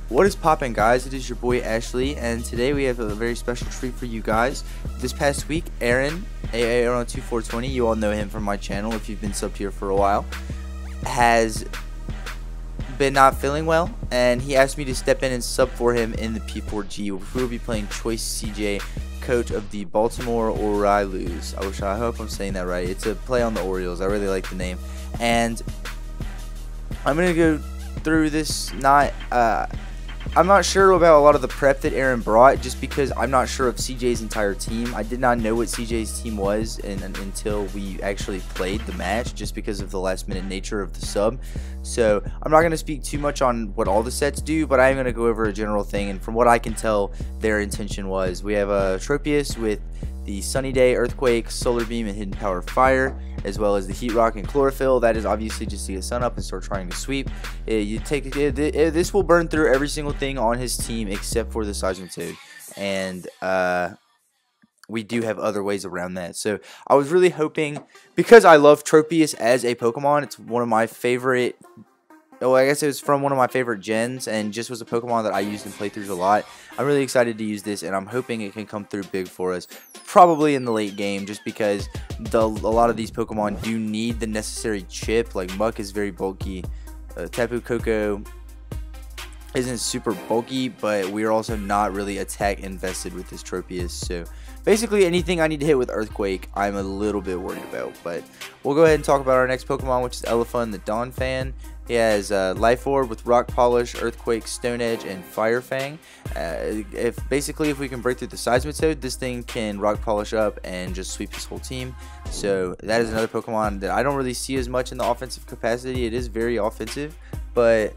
What is poppin', guys? It is your boy Ashley, and today we have a very special treat for you guys. This past week, Aaron, AA2420, you all know him from my channel if you've been subbed here for a while, has been not feeling well, and he asked me to step in and sub for him in the P4G. We will be playing Choice CJ, coach of the Baltimore Oriolus. I hope I'm saying that right. It's a play on the Orioles. I really like the name, and I'm gonna go through this. I'm not sure about a lot of the prep that Aaron brought, just because I'm not sure of CJ's entire team. I did not know what CJ's team was until we actually played the match, just because of the last minute nature of the sub. So I'm not going to speak too much on what all the sets do, but I'm going to go over a general thing. And from what I can tell, their intention was, we have a Tropius with the Sunny Day, Earthquake, Solar Beam, and Hidden Power Fire, as well as the Heat Rock and Chlorophyll. That is obviously just to get sun up and start trying to sweep. This will burn through every single thing on his team except for the Seismitoad, and we do have other ways around that. So I was really hoping, because I love Tropius as a Pokemon, it's one of my favorite. Oh, I guess it was from one of my favorite gens, and just was a Pokemon that I used in playthroughs a lot. I'm really excited to use this, and I'm hoping it can come through big for us, probably in the late game, just because a lot of these Pokemon do need the necessary chip. Like Muck is very bulky, Tapu Koko isn't super bulky, but we are also not really attack invested with this Tropius. So basically anything I need to hit with Earthquake, I'm a little bit worried about. But we'll go ahead and talk about our next Pokemon, which is Elephant, the Dawn Fan. He has Life Orb with Rock Polish, Earthquake, Stone Edge, and Fire Fang. If we can break through the Seismitoad, this thing can Rock Polish up and just sweep his whole team. So that is another Pokemon that I don't really see as much in the offensive capacity. It is very offensive, but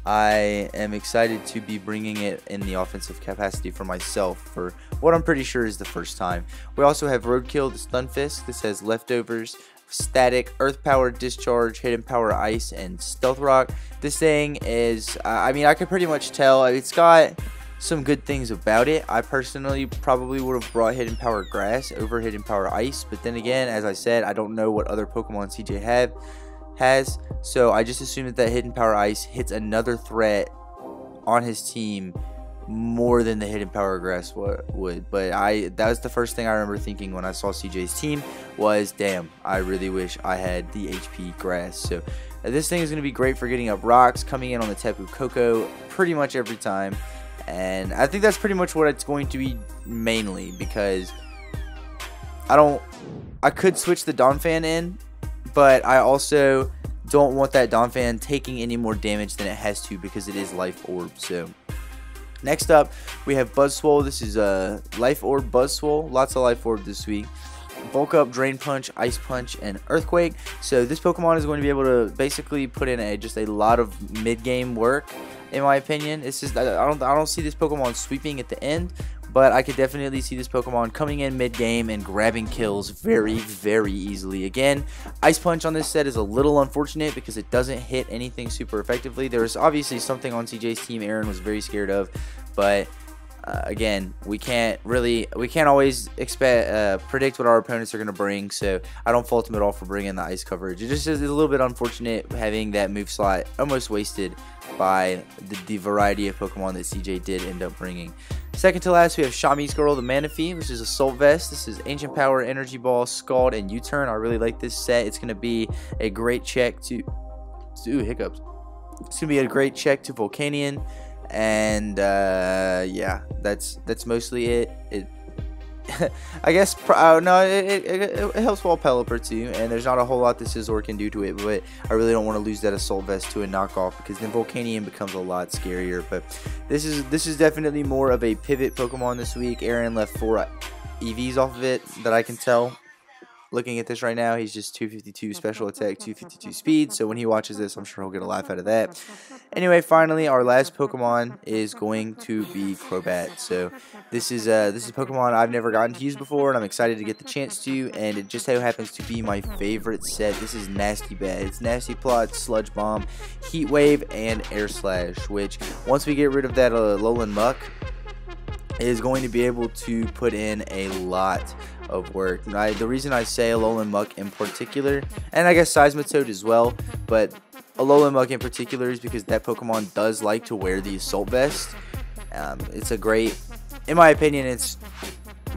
I am excited to be bringing it in the offensive capacity for myself for what I'm pretty sure is the first time. We also have Roadkill, the Stunfisk. This has Leftovers, Static, Earth Power, Discharge, Hidden Power, Ice, and Stealth Rock. This thing is, I could pretty much tell it's got some good things about it. I personally probably would have brought Hidden Power Grass over Hidden Power Ice, but then again, as I said, I don't know what other Pokemon CJ has, so I just assumed that Hidden Power Ice hits another threat on his team more than the Hidden Power Grass would. But that was the first thing I remember thinking when I saw CJ's team was, damn, I really wish I had the HP Grass. So this thing is going to be great for getting up rocks, coming in on the Tapu Koko pretty much every time, and I think that's pretty much what it's going to be mainly, because I could switch the Donphan in, but I also don't want that Donphan taking any more damage than it has to, because it is Life Orb. So next up, we have Buzzswole. This is a Life Orb Buzzswole. Lots of Life Orb this week. Bulk Up, Drain Punch, Ice Punch, and Earthquake. So this Pokemon is going to be able to basically put in just a lot of mid-game work, in my opinion. It's just, I don't see this Pokemon sweeping at the end, but I could definitely see this Pokemon coming in mid-game and grabbing kills very, very easily. Again, Ice Punch on this set is a little unfortunate because it doesn't hit anything super effectively. There is obviously something on CJ's team Aaron was very scared of, but again, we can't always predict what our opponents are going to bring, so I don't fault him at all for bringing the ice coverage. It just is a little bit unfortunate having that move slot almost wasted by the variety of Pokemon that CJ did end up bringing. Second to last, we have Shami's Girl, the Manaphy, which is Assault Vest. This is Ancient Power, Energy Ball, Scald, and U-Turn. I really like this set. It's going to be a great check to... Ooh, hiccups. It's going to be a great check to Volcanion. And yeah, that's mostly it. I guess it helps Wall Pelipper too, and there's not a whole lot that Scizor can do to it, but I really don't want to lose that Assault Vest to a knockoff, because then Volcanion becomes a lot scarier. But this is definitely more of a pivot Pokemon this week. Aaron left 4 EVs off of it that I can tell. Looking at this right now, he's just 252 special attack, 252 speed, so when he watches this, I'm sure he'll get a laugh out of that. Anyway, finally, our last Pokemon is going to be Crobat. So this is a Pokemon I've never gotten to use before, and I'm excited to get the chance to, and it just so happens to be my favorite set. This is Nasty Bad. It's Nasty Plot, Sludge Bomb, Heat Wave, and Air Slash, which once we get rid of that Alolan Muck, is going to be able to put in a lot of work. The reason I say Alolan Muck in particular, and I guess Seismitoad as well, but Alolan in particular is because that Pokemon does like to wear the Assault Vest. It's a great, in my opinion, it's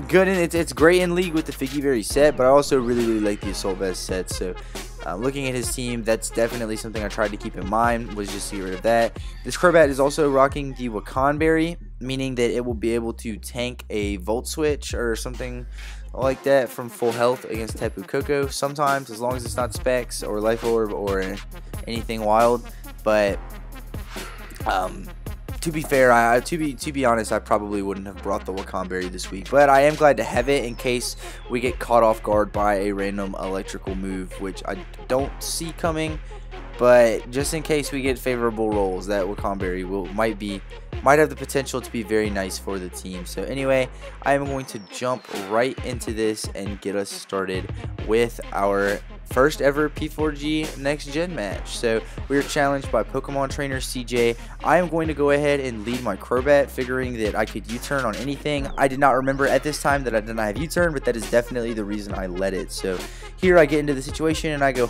good, and it's great in League with the Figgy set, but I also really like the Assault Vest set. So looking at his team, that's definitely something I tried to keep in mind, was just to get rid of that. This Crobat is also rocking the Wakanberry, meaning that it will be able to tank a Volt Switch or something like that from full health against Tapu Koko sometimes, as long as it's not Specs or Life Orb or anything wild. But to be fair, to be honest, I probably wouldn't have brought the Wakanberry this week, but I am glad to have it in case we get caught off guard by a random electrical move, which I don't see coming. But just in case we get favorable rolls, that Wakanberry might have the potential to be very nice for the team. So anyway, I am going to jump right into this and get us started with our first ever P4G next gen match. So we are challenged by Pokemon trainer CJ. I am going to go ahead and lead my Crobat, figuring that I could U-turn on anything. I did not remember at this time that I did not have U-turn, but that is definitely the reason I led it. So here I get into the situation and I go,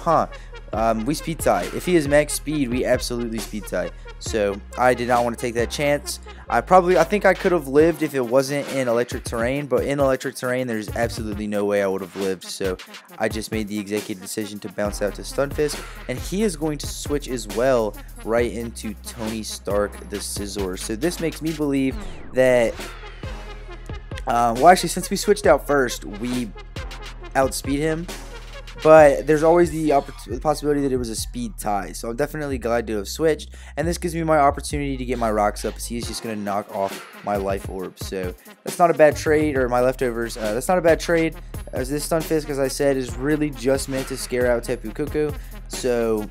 we speed tie. If he is max speed, we absolutely speed tie. So I did not want to take that chance. I think I could have lived if it wasn't in electric terrain, but in electric terrain there's absolutely no way I would have lived. So I just made the executive decision to bounce out to Stunfisk, and he is going to switch as well right into Tony Stark the Scizor. So this makes me believe that well, actually, since we switched out first, we outspeed him. But there's always the possibility that it was a speed tie. So I'm definitely glad to have switched. And this gives me my opportunity to get my rocks up, as he's just going to knock off my life orb. So that's not a bad trade, or my leftovers. That's not a bad trade, as this Stunfisk, as I said, is really just meant to scare out Tapu Koko. So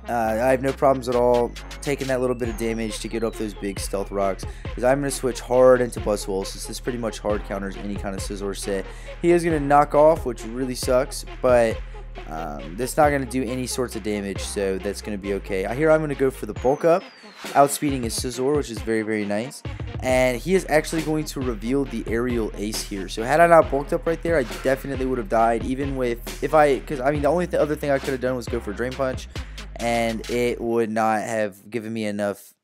I have no problems at all taking that little bit of damage to get up those big stealth rocks, because I'm going to switch hard into Buzzwole, since this pretty much hard counters any kind of Scizor set. He is going to knock off, which really sucks, but that's not going to do any sorts of damage, so that's going to be okay. Here I'm going to go for the bulk up, outspeeding his Scizor, which is very nice. And he is actually going to reveal the aerial ace here. So had I not bulked up right there, I definitely would have died, even with, because I mean, the only other thing I could have done was go for Drain Punch, and it would not have given me enough.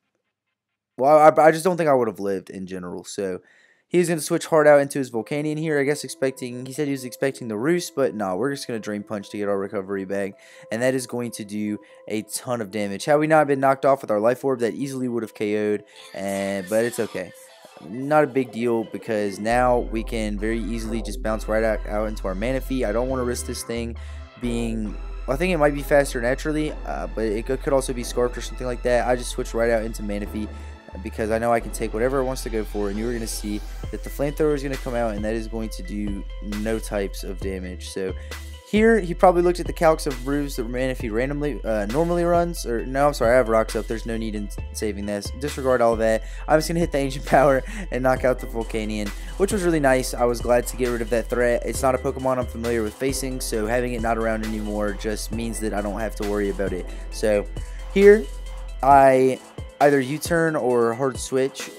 Well, I just don't think I would have lived in general. So he's going to switch hard out into his Volcanion here, I guess he said he was expecting the Roost, but no, we're just going to Drain Punch to get our recovery back, and that is going to do a ton of damage. Had we not been knocked off with our Life Orb, that easily would have KO'd, but it's okay. Not a big deal, because now we can very easily just bounce right out into our Manaphy. I don't want to risk this thing being, I think it might be faster naturally, but it could also be Scarfed or something like that. I just switched right out into Manaphy, because I know I can take whatever it wants to go for, and you're going to see that the Flamethrower is going to come out, and that is going to do no types of damage. So here, he probably looked at the calcs of moves that Manaphy normally runs, or no, I'm sorry, I have rocks up, there's no need in saving this. Disregard all of that. I'm just going to hit the Ancient Power and knock out the Volcanion, which was really nice. I was glad to get rid of that threat. It's not a Pokemon I'm familiar with facing, so having it not around anymore just means that I don't have to worry about it. So here, I either U-turn or hard switch.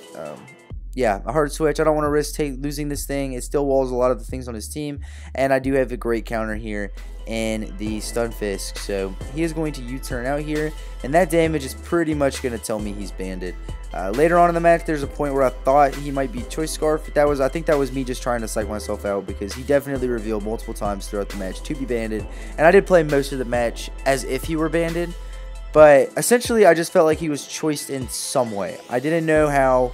Yeah, a hard switch. I don't want to risk losing this thing. It still walls a lot of the things on his team, and I do have a great counter here in the Stunfisk. So he is going to U-turn out here, and that damage is pretty much going to tell me he's banded. Later on in the match, there's a point where I thought he might be Choice Scarf. I think that was me just trying to psych myself out, because he definitely revealed multiple times throughout the match to be banded, and I did play most of the match as if he were banded. But essentially, I just felt like he was choiced in some way. I didn't know how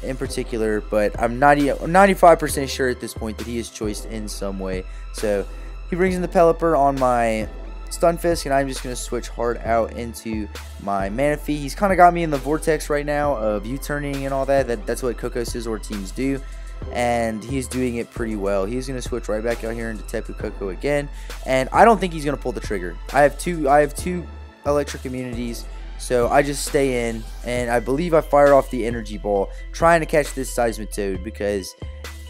in particular, but I'm 95% sure at this point that he is choiced in some way. So he brings in the Pelipper on my Stunfisk, and I'm just going to switch hard out into my Manaphy. He's kind of got me in the vortex right now of U-turning and all that. That's what Koko Scizor teams do, and he's doing it pretty well. He's going to switch right back out here into Tapu Koko again, and I don't think he's going to pull the trigger. I have two electric immunities, so I just stay in, and I believe I fire off the energy ball trying to catch this Seismitoad, because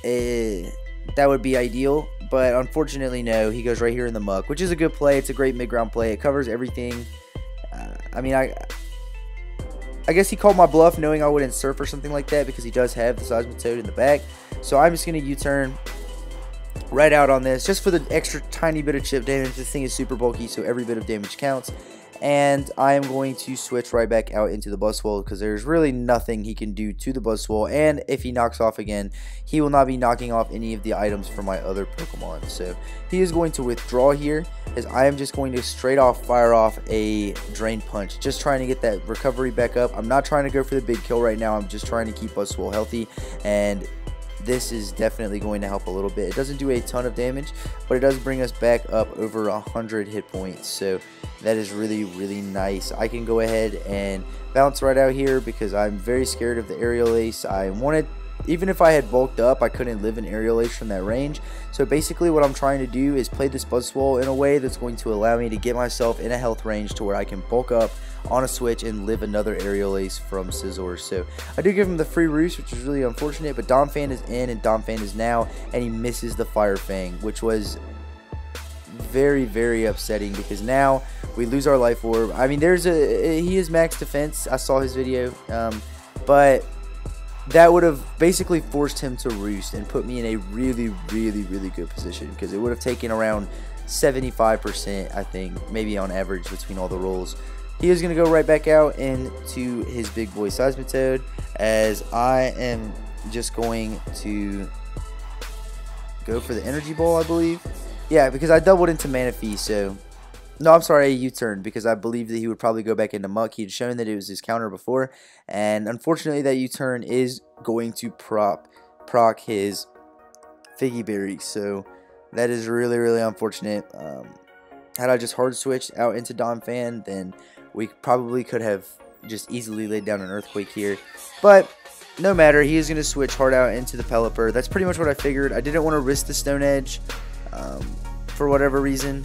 that would be ideal, but unfortunately no, he goes right here in the muck, which is a good play. It's a great mid-ground play. It covers everything. I mean, I guess he called my bluff knowing I wouldn't surf or something like that, because he does have the Seismitoad in the back. So I'm just going to U-turn right out on this, just for the extra tiny bit of chip damage. This thing is super bulky, so every bit of damage counts. and I am going to switch right back out into the Buzzwole because there's really nothing he can do to the Buzzwole, and if he knocks off again, he will not be knocking off any of the items from my other Pokemon. So he is going to withdraw here, as I am just going to straight off fire off a Drain Punch, just trying to get that recovery back up. I'm not trying to go for the big kill right now, I'm just trying to keep Buzzwole healthy, and this is definitely going to help a little bit. It doesn't do a ton of damage, but it does bring us back up over 100 hit points, so that is really, really nice. I can go ahead and bounce right out here because I'm very scared of the Aerial Ace. I wanted, even if I had bulked up, I couldn't live an Aerial Ace from that range. So basically what I'm trying to do is play this Buzzwole in a way that's going to allow me to get myself in a health range to where I can bulk up on a switch and live another Aerial Ace from Scizor. So I do give him the free roost, which is really unfortunate, but Donphan is in and Donphan is now, and he misses the Fire Fang, which was very, very upsetting because now we lose our life orb. I mean, he is max defense. I saw his video, but that would have basically forced him to roost and put me in a really, really, really good position because it would have taken around 75%, I think, maybe on average between all the rolls. He is going to go right back out into his big boy Seismitoad, as I am just going to go for the Energy Ball, I believe. Yeah, because I doubled into Manaphy, so... No, I'm sorry, a U-turn, because I believe that he would probably go back into Muck. He had shown that it was his counter before, and unfortunately that U-turn is going to proc his Figgy Berry, so that is really, really unfortunate. Had I just hard switched out into Donphan, then we probably could have just easily laid down an Earthquake here, but no matter. He is going to switch hard out into the Pelipper. That's pretty much what I figured. I didn't want to risk the Stone Edge for whatever reason.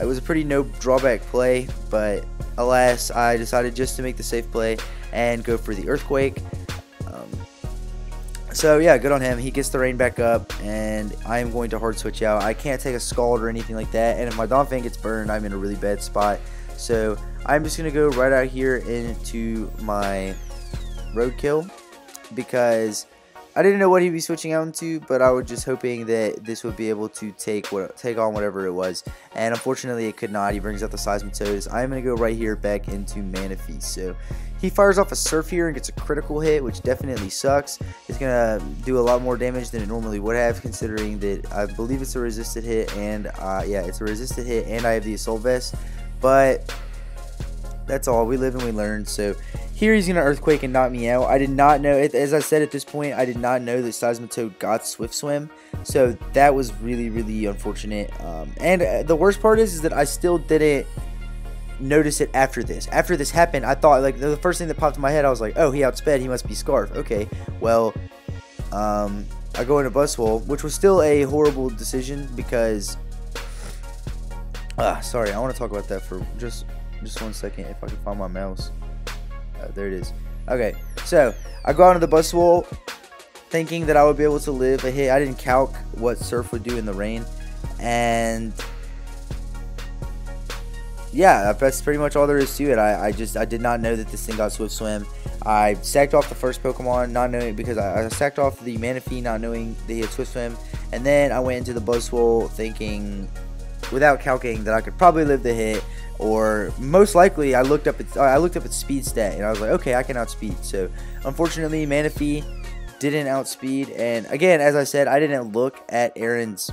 It was a pretty no drawback play, but alas, I decided just to make the safe play and go for the Earthquake. So yeah, good on him. He gets the rain back up, and I am going to hard switch out. I can't take a Scald or anything like that, and if my Donphan gets burned, I'm in a really bad spot. So I'm just going to go right out here into my Roadkill, because I didn't know what he'd be switching out into, but I was just hoping that this would be able to take on whatever it was, and unfortunately it could not. He brings out the Seismitoad. I'm going to go right here back into Manaphy. So he fires off a Surf here and gets a critical hit, which definitely sucks. It's going to do a lot more damage than it normally would have, considering that I believe it's a resisted hit, and yeah, it's a resisted hit, and I have the Assault Vest, but that's all. We live and we learn. So here he's going to Earthquake and knock me out. I did not know, as I said at this point, I did not know that Seismitoad got Swift Swim. So that was really, really unfortunate. And the worst part is that I still didn't notice it after this. After this happened, I thought, like, the first thing that popped in my head, I was like, oh, he outsped, he must be Scarf. Okay, well, I go into Buzzwole, which was still a horrible decision because, sorry, I want to talk about that for just 1 second, if I can find my mouse. There it is. Okay, so I go out into the Buzzwole thinking that I would be able to live a hit. I didn't calc what Surf would do in the rain, and yeah, that's pretty much all there is to it. I did not know that this thing got Swift Swim. I sacked off the first Pokemon, not knowing, because I sacked off the Manaphy, not knowing that he had Swift Swim, and then I went into the Buzzwole thinking, without calculating, that I could probably live the hit, or most likely I looked up its speed stat, and I was like, okay, I can outspeed. So unfortunately, Manaphy didn't outspeed, and again, as I said, I didn't look at Aaron's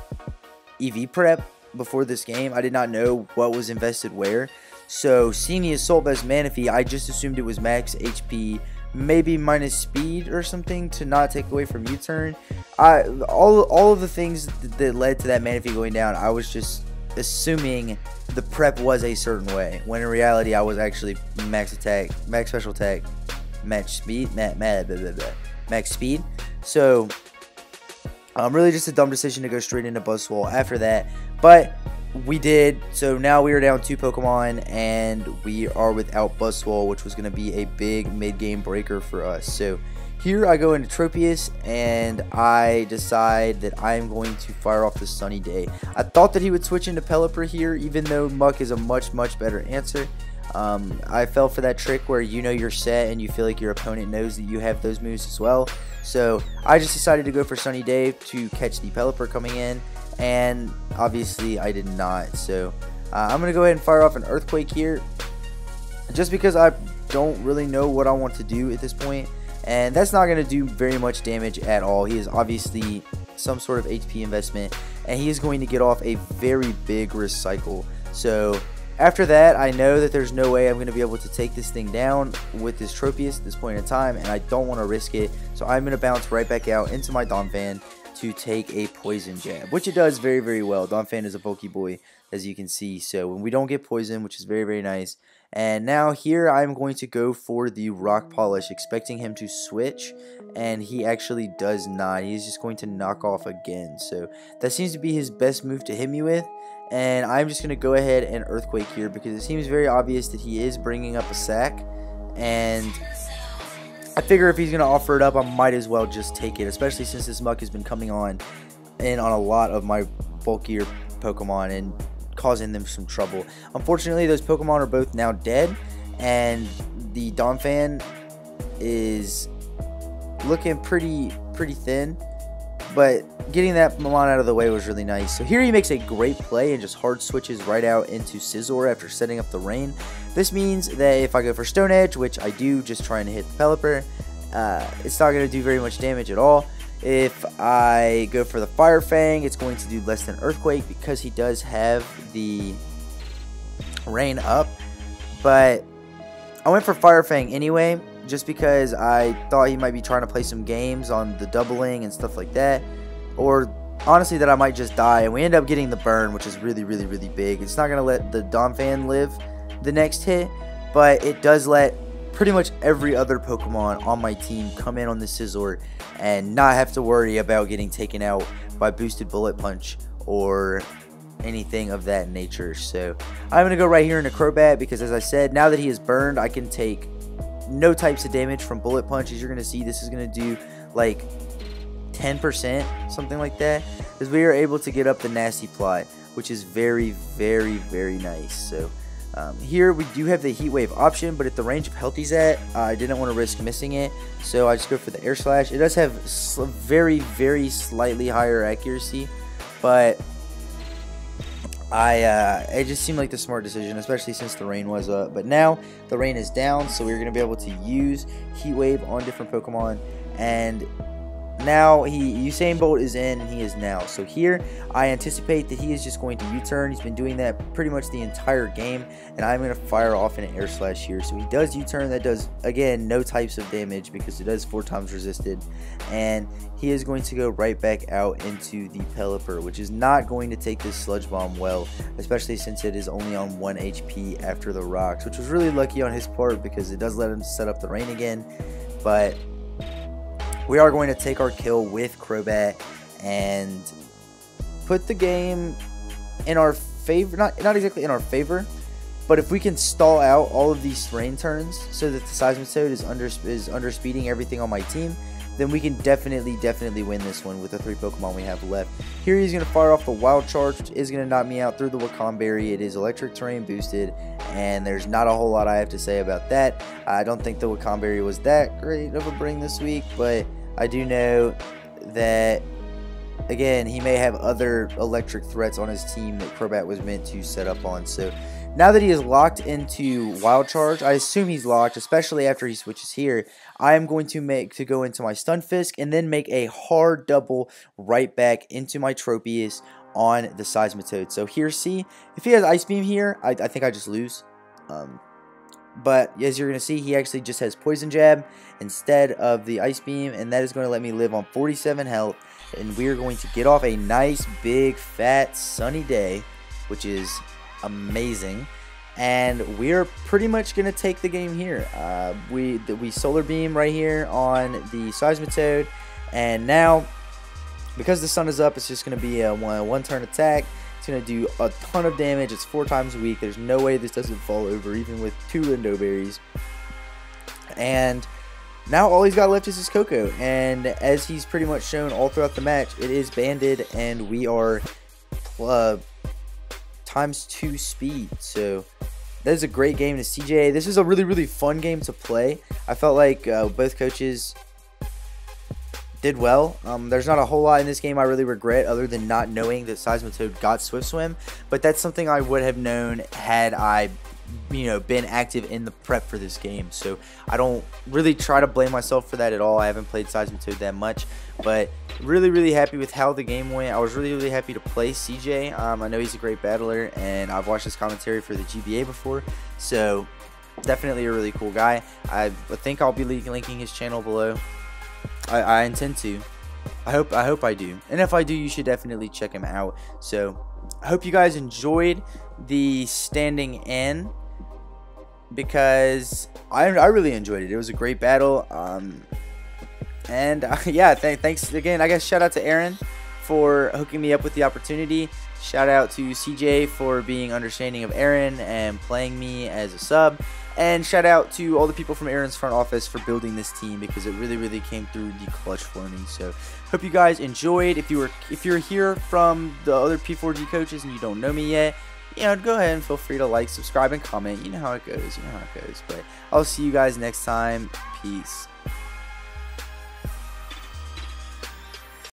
EV prep before this game. I did not know what was invested where. So seeing the Assault Vest Manaphy, I just assumed it was max HP, maybe minus speed or something to not take away from U-turn. All of the things that led to that Manaphy going down, I was just assuming the prep was a certain way, when in reality I was actually max attack, max special attack, max speed, max speed. So really just a dumb decision to go straight into Buzzwole after that, but we did. So now we are down 2 Pokemon, and we are without Buzzwole, which was going to be a big mid-game breaker for us. So here I go into Tropius, and I decide that I am going to fire off the Sunny Day. I thought that he would switch into Pelipper here, even though Muck is a much better answer. I fell for that trick where you know you're set and you feel like your opponent knows that you have those moves as well. So I just decided to go for Sunny Day to catch the Pelipper coming in, and obviously I did not. So I'm going to go ahead and fire off an Earthquake here, just because I don't really know what I want to do at this point. And that's not going to do very much damage at all. He is obviously some sort of HP investment, and he is going to get off a very big recycle. So after that, I know that there's no way I'm going to be able to take this thing down with this Tropius at this point in time, and I don't want to risk it. So I'm going to bounce right back out into my Donphan to take a poison jab, which it does very, very well. Donphan is a bulky boy, as you can see. So when we don't get poison, which is very, very nice. And now here I'm going to go for the rock polish, expecting him to switch, and he actually does not. He's just going to knock off again. So that seems to be his best move to hit me with. And I'm just going to go ahead and earthquake here because it seems very obvious that he is bringing up a sack. And I figure if he's going to offer it up, I might as well just take it, especially since this muck has been coming on a lot of my bulkier Pokemon and causing them some trouble. Unfortunately, those Pokemon are both now dead, and the Donphan is looking pretty thin, but getting that Mamon out of the way was really nice. So here he makes a great play and just hard switches right out into Scizor after setting up the rain. This means that if I go for Stone Edge, which I do, just trying to hit the Pelipper, it's not going to do very much damage at all. If I go for the Fire Fang, it's going to do less than Earthquake because he does have the rain up. But I went for Fire Fang anyway, just because I thought he might be trying to play some games on the doubling and stuff like that. Or honestly that I might just die, and we end up getting the burn, which is really big. It's not going to let the Donphan live the next hit, but it does let pretty much every other Pokemon on my team come in on the Scizor and not have to worry about getting taken out by boosted Bullet Punch or anything of that nature. So I'm going to go right here into Crobat because, as I said, now that he is burned, I can take no types of damage from Bullet Punch. As you're going to see, this is going to do like 10%, something like that, as we are able to get up the Nasty Plot, which is very nice. So here we do have the Heat Wave option, but at the range of health he's at, I didn't want to risk missing it, so I just go for the Air Slash. It does have very slightly higher accuracy, but it just seemed like the smart decision, especially since the rain was up. But now the rain is down, so we're going to be able to use Heat Wave on different Pokemon. And now Usain Bolt is in, and he is now. So here I anticipate that he is just going to U-turn. He's been doing that pretty much the entire game, and I'm going to fire off an Air Slash here. So he does U-turn. That does, again, no types of damage because it does 4 times resisted, and he is going to go right back out into the Pelipper, which is not going to take this Sludge Bomb well, especially since it is only on 1 HP after the rocks, which was really lucky on his part because it does let him set up the rain again. But we are going to take our kill with Crobat and put the game in our favor. Not exactly in our favor, but if we can stall out all of these rain turns so that the Seismitoad is underspeeding everything on my team, then we can definitely win this one with the 3 Pokemon we have left. Here he's going to fire off the Wild Charge, which is going to knock me out through the Wakam Berry. It is electric terrain boosted, and there's not a whole lot I have to say about that. I don't think the Wakam Berry was that great of a bring this week, but I do know that, again, he may have other electric threats on his team that Crobat was meant to set up on. So now that he is locked into Wild Charge, I assume he's locked, especially after he switches here. I am going to go into my Stunfisk and then make a hard double right back into my Tropius on the Seismitoad. So here, see, if he has Ice Beam here, I think I just lose. But as you're going to see, he actually just has Poison Jab instead of the Ice Beam, and that is going to let me live on 47 health. And we're going to get off a nice, big, fat, sunny day, which is amazing. And we're pretty much going to take the game here. We Solar Beam right here on the Seismitoad, and now because the sun is up, it's just going to be a one-turn attack. It's going to do a ton of damage. It's 4 times a week. There's no way this doesn't fall over, even with 2 Lindo Berries. And now all he's got left is his Coco. And as he's pretty much shown all throughout the match, it is banded, and we are ×2 speed. So that is a great game to CJ. This is a really fun game to play. I felt like both coaches did well. There's not a whole lot in this game I really regret other than not knowing that Seismitoad got Swift Swim, but that's something I would have known had I been active in the prep for this game, so I don't really try to blame myself for that at all. I haven't played Seismitoad that much, but really happy with how the game went. I was really happy to play CJ. I know he's a great battler, and I've watched his commentary for the GBA before, so definitely a really cool guy. I think I'll be linking his channel below. I intend to. I hope I do, and if I do, you should definitely check him out. So I hope you guys enjoyed the standing in, because I really enjoyed it. It was a great battle. Yeah, thanks again. I guess shout out to Aaron for hooking me up with the opportunity. Shout out to CJ for being understanding of Aaron and playing me as a sub. And shout out to all the people from Aaron's front office for building this team, because it really came through the clutch for me. So hope you guys enjoyed. If you're here from the other P4G coaches and you don't know me yet, go ahead and feel free to like, subscribe, and comment. You know how it goes. But I'll see you guys next time. Peace.